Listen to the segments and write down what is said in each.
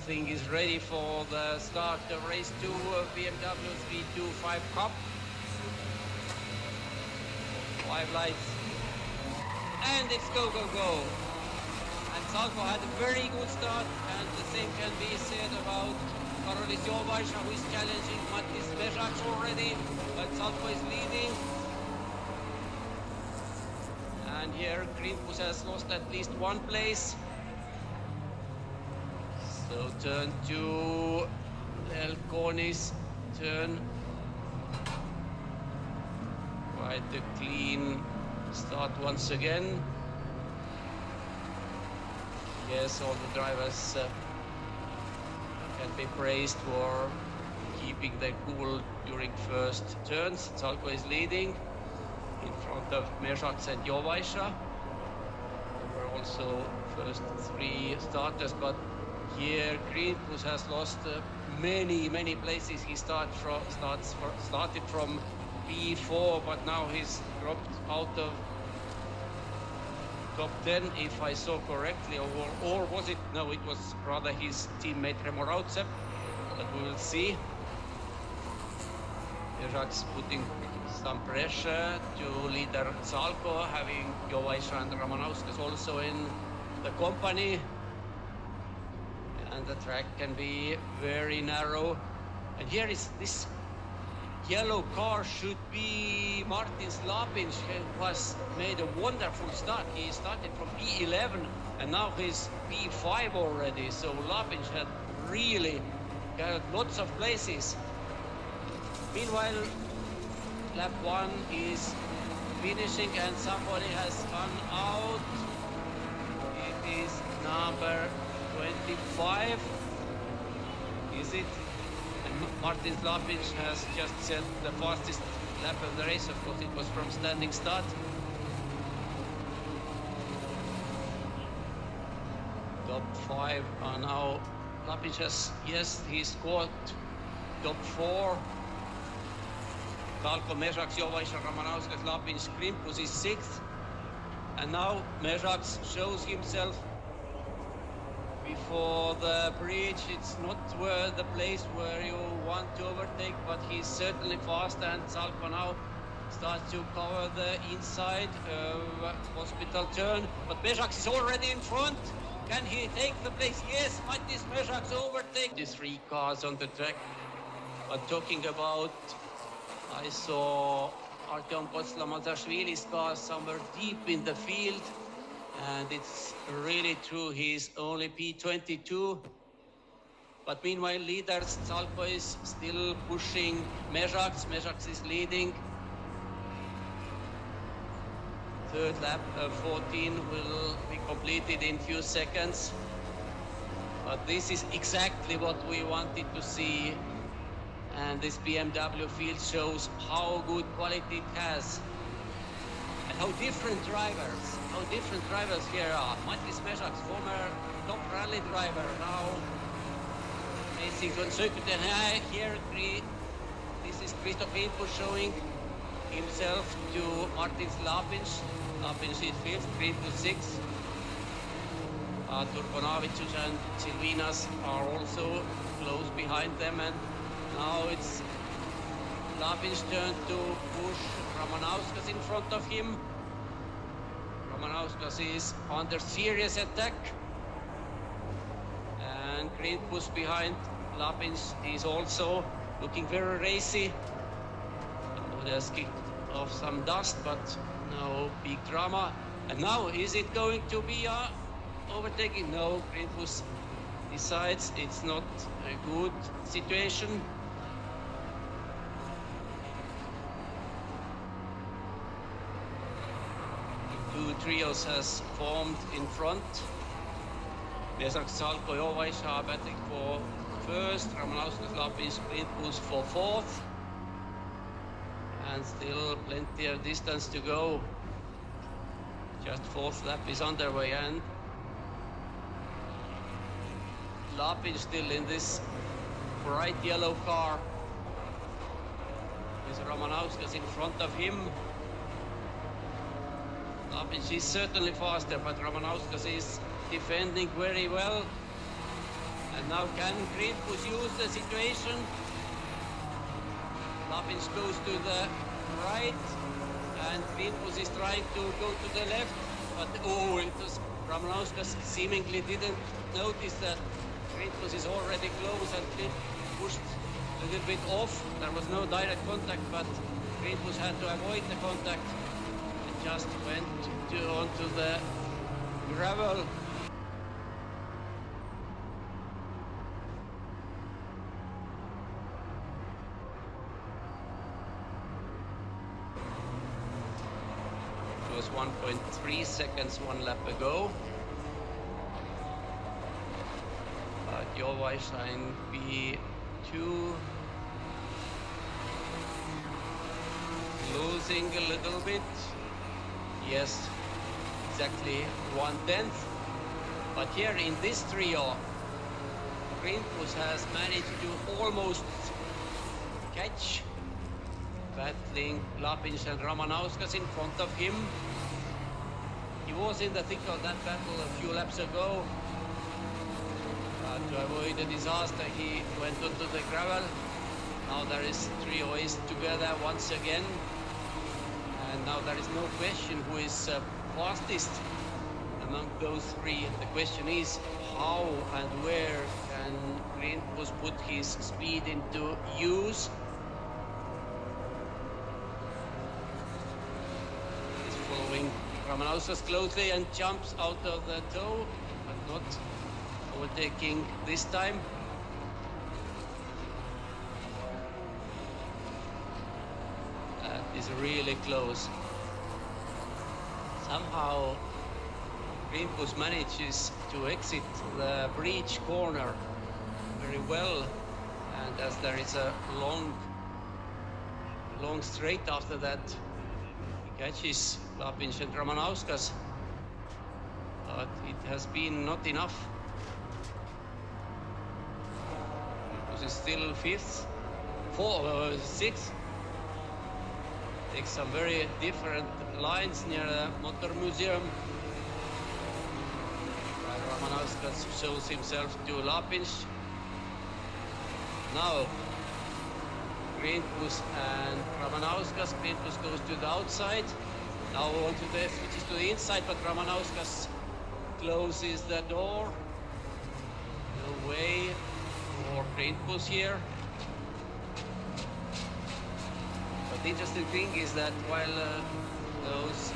everything is ready for the start of race 2 of BMW 325 Cup. 5 lights. And it's go, go, go. And Salko had a very good start, and the same can be said about Karolis Jovaisha, who is challenging Mattis Bezaks already, but Salko is leading. And here Krinpus has lost at least one place. So turn 2, Elkonis turn. Quite a clean start once again. Yes, all the drivers can be praised for keeping their cool during first turns. Salko is leading in front of Bezaks and Jovaisha. There were also first 3 starters, but here Krinpus has lost many places. He started from P4, but now he's dropped out of top 10, if I saw correctly, or was it? No, it was rather his teammate Remo Raudsepp, but we will see. Bezaks putting some pressure to leader Salko, having Jovaisha and Ramanauskas also in the company. And the track can be very narrow. And here is this yellow car should be Martin Slapin, who has made a wonderful start. He started from P11 and now he's P5 already. So Lapin had really got lots of places. Meanwhile, lap 1 is finishing and somebody has gone out. It is number 25. Is it? Martin Slapin has just set the fastest lap of the race. Of course, it was from standing start. Top 5 are now. Slapin has, yes, he scored top 4. Salko, Bezaks, Jovaisha, Ramanauskas, Slapin, Krinpus is 6th. And now Bezaks shows himself before the bridge. It's not where the place where you want to overtake, but he's certainly fast, and Salko now starts to cover the inside of Hospital Turn. But Bezaks is already in front. Can he take the place? Yes, Mattis Bezaks overtake. These 3 cars on the track. But talking about, I saw Artyom Potslamazashvili's car somewhere deep in the field. And it's really true, he's only P22. But meanwhile, leader Salko is still pushing Bezaks. Bezaks is leading. Third lap, 14 will be completed in few seconds. But this is exactly what we wanted to see. And this BMW field shows how good quality it has. And how different drivers here are. Mattis Bezaks, former top rally driver, now racing on Circuit and here this is Kristo Krinpus showing himself to Martin Slapin. Slapin is 5th, Krinpus 6th. Turkonavicius and Silvinas are also close behind them, and now it's Slapin's turn to push Ramanauskas in front of him. Ramanauskas is under serious attack. And Krinpus behind Lapin is also looking very racy. Somebody has kicked off some dust, but no big drama. And now, is it going to be overtaking? No, Krinpus decides it's not a good situation. 2 trios has formed in front. Bezaks, Salko, Jovaisha are battling for first. Ramanauskas, Lapin, Krinpus for 4th. And still plenty of distance to go. Just 4th lap is underway, and Lapin still in this bright yellow car. With Ramanauskas in front of him. Lapin is certainly faster, but Ramanauskas is defending very well. And now can Krinpus use the situation? Lapins goes to the right, and Krinpus is trying to go to the left, but oh, it was Ramanauskas seemingly didn't notice that Krinpus is already close and pushed a little bit off. There was no direct contact, but Krinpus had to avoid the contact and just went onto the gravel. It was 1.3 seconds one lap ago. But your Weisstein B2 losing a little bit. Yes, exactly 1/10. But here in this trio, Krinpus has managed to almost catch, battling Lapins and Ramanauskas in front of him. He was in the thick of that battle a few laps ago. To avoid a disaster, he went onto the gravel. Now there is trio is together once again. And now there is no question who is fastest among those three. The question is how and where can Krinpus put his speed into use. He's following Ramanauskas closely and jumps out of the toe, but not overtaking this time. That is really close. Somehow Krinpus manages to exit the breach corner very well, and as there is a long straight after that, he catches Lapins and Ramanauskas, but it has been not enough. Krinpus is still fifth, sixth. Takes some very different lines near the Motor Museum. Ramanauskas shows himself to Lapins. Now Krinpus and Ramanauskas. Krinpus goes to the outside. Now switches to the inside, but Ramanauskas closes the door. No way for Krinpus here. But the interesting thing is that while those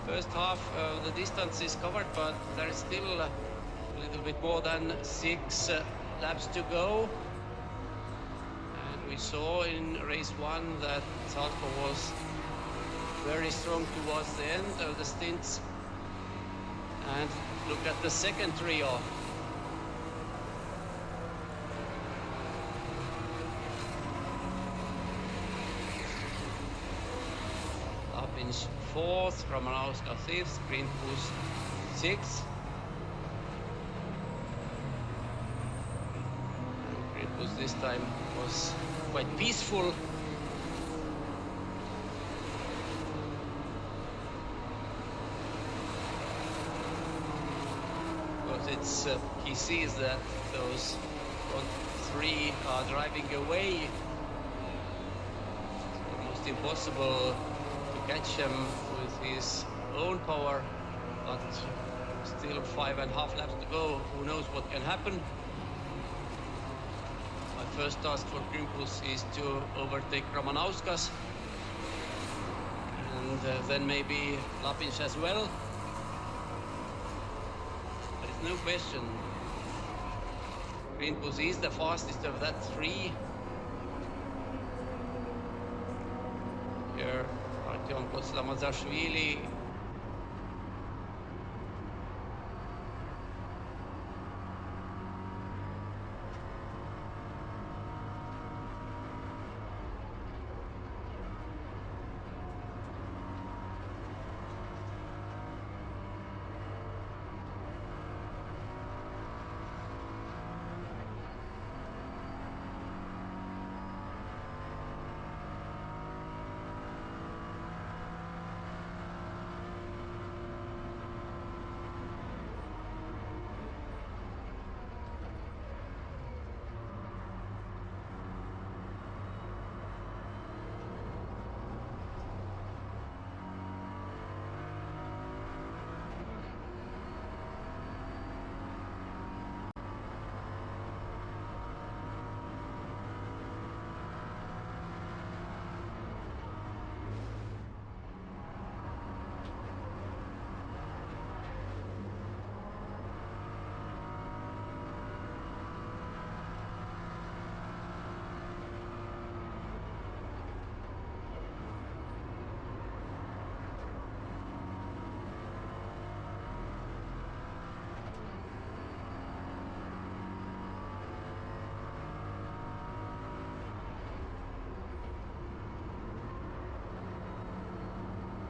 first half of the distance is covered, but there is still a little bit more than 6 laps to go. And we saw in race 1 that Salko was very strong towards the end of the stints. And look at the second trio. Lapins 4th, Ramanauskas 5th, Krinpus 6th. Krinpus this time was quite peaceful. Because it's he sees that those front three are driving away. It's almost impossible catch him with his own power, but still 5.5 laps to go. Who knows what can happen? But first task for Krinpus is to overtake Ramanauskas, and then maybe Lapinsh as well. There is no question. Krinpus is the fastest of that three. Here, Artyom Potslamazashvili.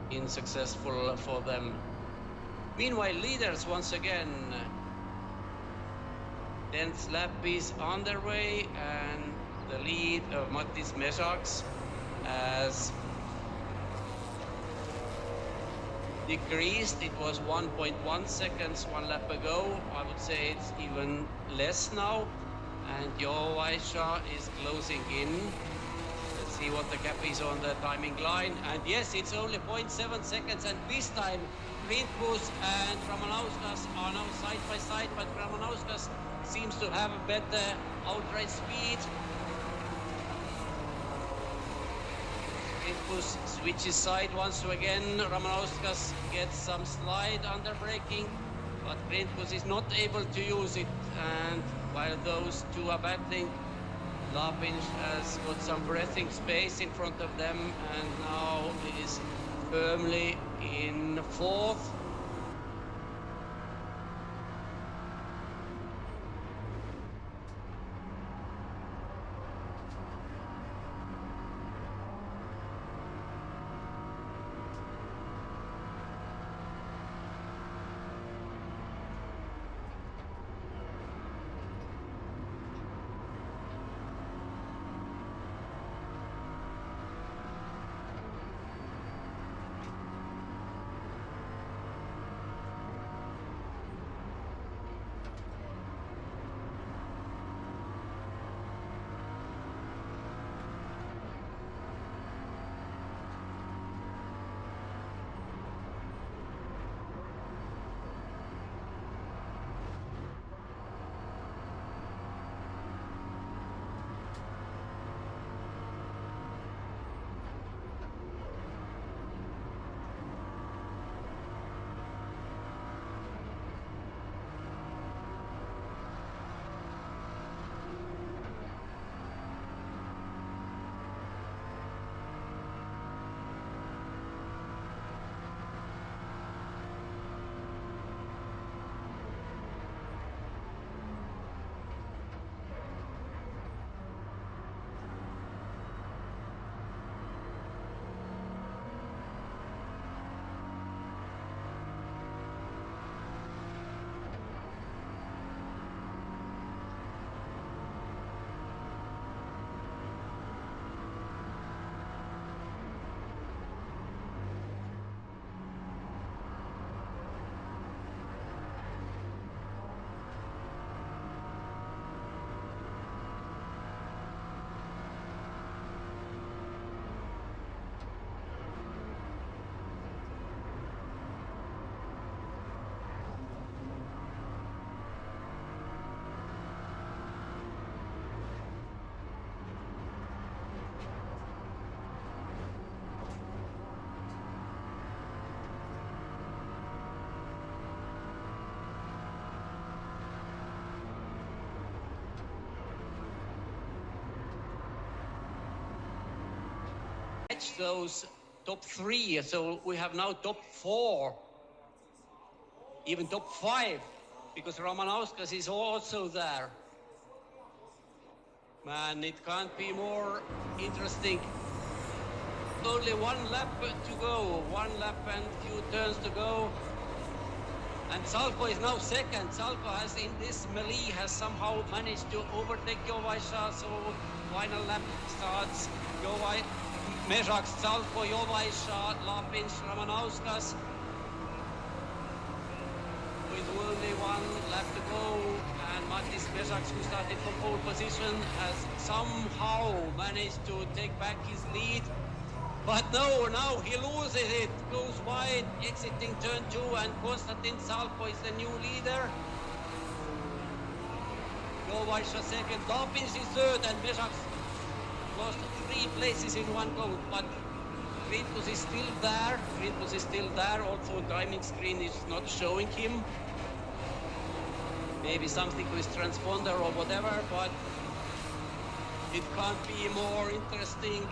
Unsuccessful for them. Meanwhile, leaders once again. 10th lap is underway, and the lead of Mattis Mesaks has decreased. It was 1.1 seconds 1 lap ago. I would say it's even less now. And Joaisha is closing in. Let's see what the gap is on the timing line. And yes, it's only 0.7 seconds. And this time, Krinpus and Ramanauskas are now side by side, but Ramanauskas seems to have a better outright speed. Krinpus switches side once again. Ramanauskas gets some slide under braking, but Krinpus is not able to use it. And while those two are battling, Lapinsh has got some breathing space in front of them, and now is firmly in fourth. catch those top 3. So we have now top 4, even top 5, because Ramanauskas is also there. Man, it can't be more interesting. Only 1 lap to go, 1 lap and few turns to go. And Salko is now second. Salko has, in this melee, has somehow managed to overtake Jovaisha. So final lap starts. Mezhaks, Salko, Jovaisha, Lapins, Ramanauskas. With only 1 lap to go. And Matis Mezhaks, who started from pole position, has somehow managed to take back his lead. But no, now he loses it, goes wide, exiting turn 2, and Konstantin Salko is the new leader. Jovaisha second, Lapins is third, and Mezhaks lost 3 places in 1 go. But Krinpus is still there, although timing screen is not showing him. Maybe something with transponder or whatever, but it can't be more interesting.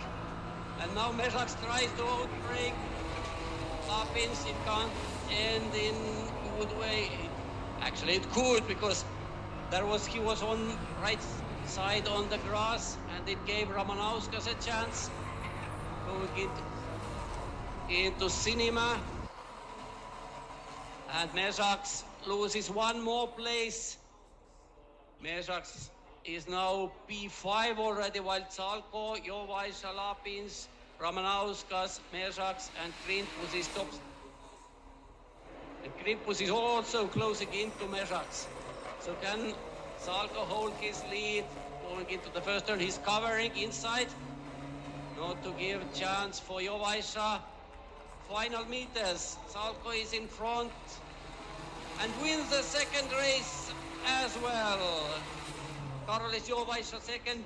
And now Mezhaks tries to outbreak Lapins. It can't end in a good way. Actually, it could, because he was on right side on the grass, and it gave Ramanauskas a chance going into Cinema. And Mezhaks loses 1 more place. Mezhaks is now P5 already, while Salko, Jovaisha, Lapins, Ramanauskas, Mezhaks, and Krinpus is top. And Krinpus is also closing into Mezhaks. So can Salko hold his lead going into the first turn? He's covering inside, not to give chance for Jovaisha. Final meters, Salko is in front and wins the second race as well. Karolis Jovaisha second.